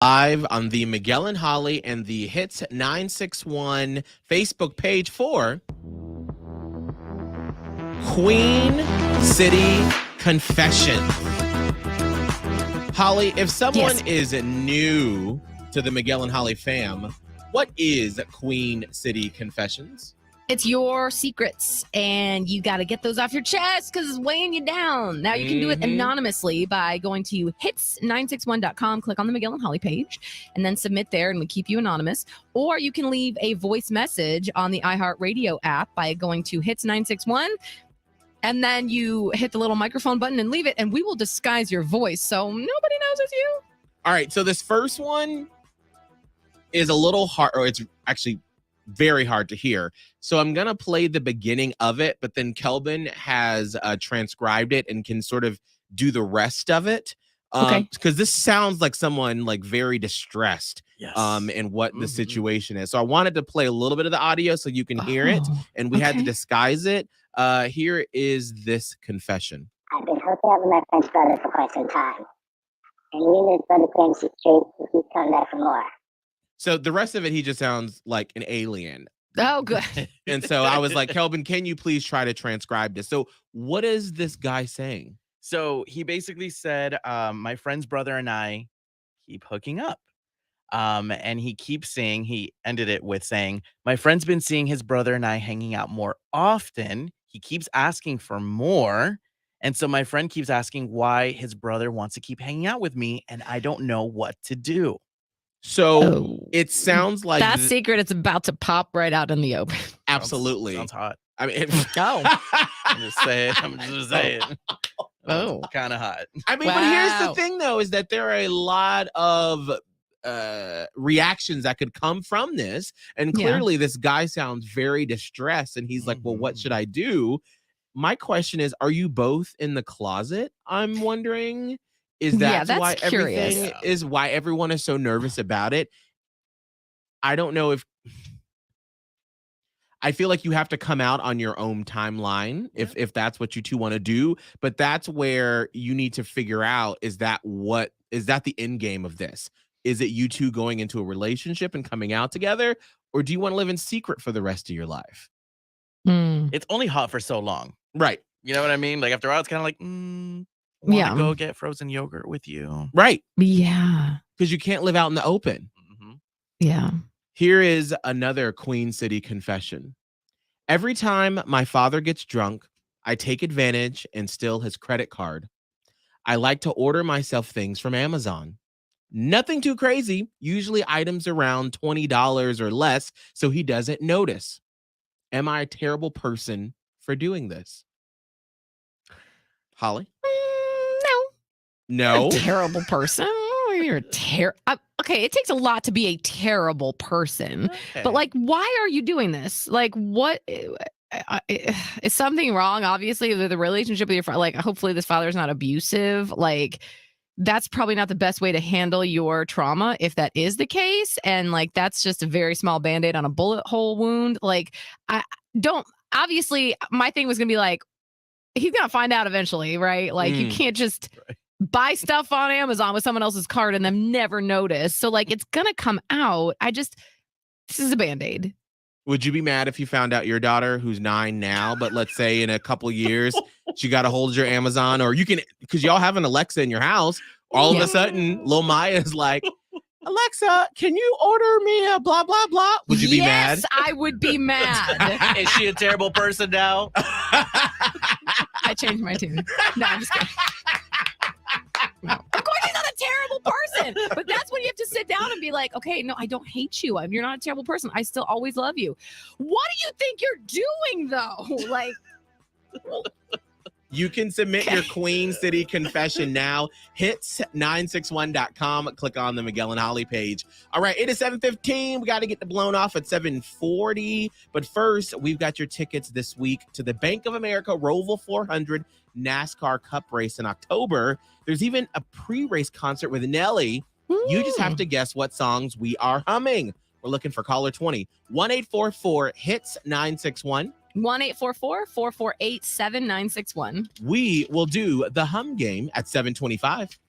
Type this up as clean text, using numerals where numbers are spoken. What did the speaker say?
Live on the Miguel and Holly and the Hits 961 Facebook page for Queen City Confession. Holly, if someone is new to the Miguel and Holly fam, what is Queen City Confessions? It's your secrets, and you got to get those off your chest because it's weighing you down. Now, you can do it anonymously by going to hits961.com, click on the Miguel and Holly page, and then submit there, and we keep you anonymous. Or you can leave a voice message on the iHeartRadio app by going to hits961, and then you hit the little microphone button and leave it, and we will disguise your voice so nobody knows it's you. All right, so this first one is a little hard, or it's actually very hard to hear. So I'm going to play the beginning of it, but then Kelvin has transcribed it and can sort of do the rest of it. Okay. Because this sounds like someone like very distressed in what the situation is. So I wanted to play a little bit of the audio so you can hear it, and we had to disguise it. Here is this confession. I've been hooking up with my friend's brother for quite some time. And me and his brother claims he's straight, so he's coming back for more. So the rest of it, he just sounds like an alien. Oh, good. And so I was like, Kelvin, can you please try to transcribe this? So what is this guy saying? So he basically said, my friend's brother and I keep hooking up. And he keeps saying, he ended it with saying, my friend's been seeing his brother and I hanging out more often. He keeps asking for more. And so my friend keeps asking why his brother wants to keep hanging out with me, and I don't know what to do. So it sounds like that secret is about to pop right out in the open. Absolutely. Sounds hot. I mean, I'm just saying. Oh, kind of hot. I mean, but here's the thing, though, is that there are a lot of reactions that could come from this. And clearly this guy sounds very distressed. And he's like, well, what should I do? My question is, are you both in the closet? I'm wondering. Is that why everything is why everyone is so nervous about it? I don't know if I feel like you have to come out on your own timeline if that's what you two want to do. But that's where you need to figure out, is that the end game of this? Is it you two going into a relationship and coming out together? Or do you want to live in secret for the rest of your life? It's only hot for so long. Right. You know what I mean? Like after a while, it's kind of like, want to go get frozen yogurt with you. Right. Yeah. Because you can't live out in the open. Yeah. Here is another Queen City confession. Every time my father gets drunk, I take advantage and steal his credit card. I like to order myself things from Amazon. Nothing too crazy, usually items around $20 or less, so he doesn't notice. Am I a terrible person for doing this? Holly? No. You're a terrible person. You're okay, it takes a lot to be a terrible person. Okay. But like, why are you doing this? Like, what is something wrong? Obviously, with the relationship with your father. Like, hopefully this father's not abusive. Like, that's probably not the best way to handle your trauma if that is the case. And like, that's just a very small Band-Aid on a bullet hole wound. Like, obviously my thing was gonna be like, he's gonna find out eventually, right? Like, you can't just buy stuff on Amazon with someone else's card and then never notice. So like, it's gonna come out. This is a Band-Aid. Would you be mad if you found out your daughter, who's 9 now, but let's say in a couple years, she got a hold of your Amazon, or you can, because y'all have an Alexa in your house, all of a sudden, Lil Maya's like, Alexa, can you order me a blah, blah, blah? Would you be mad? Yes, I would be mad. Is she a terrible person now? I changed my tune. No, I'm just kidding. No. Of course he's not a terrible person, but that's when you have to sit down and be like, okay, no, I don't hate you. You're not a terrible person. I still always love you. What do you think you're doing, though? Like, you can submit your Queen City confession now. Hits961.com. Click on the Miguel and Holly page. All right, it is 7:15. We got to get the blown off at 7:40. But first, we've got your tickets this week to the Bank of America Roval 400 NASCAR Cup race in October. There's even a pre-race concert with Nelly. You just have to guess what songs we are humming. We're looking for caller 20. 1-844-HITS-961. 1-844-448-7961. We will do the hum game at 7:25.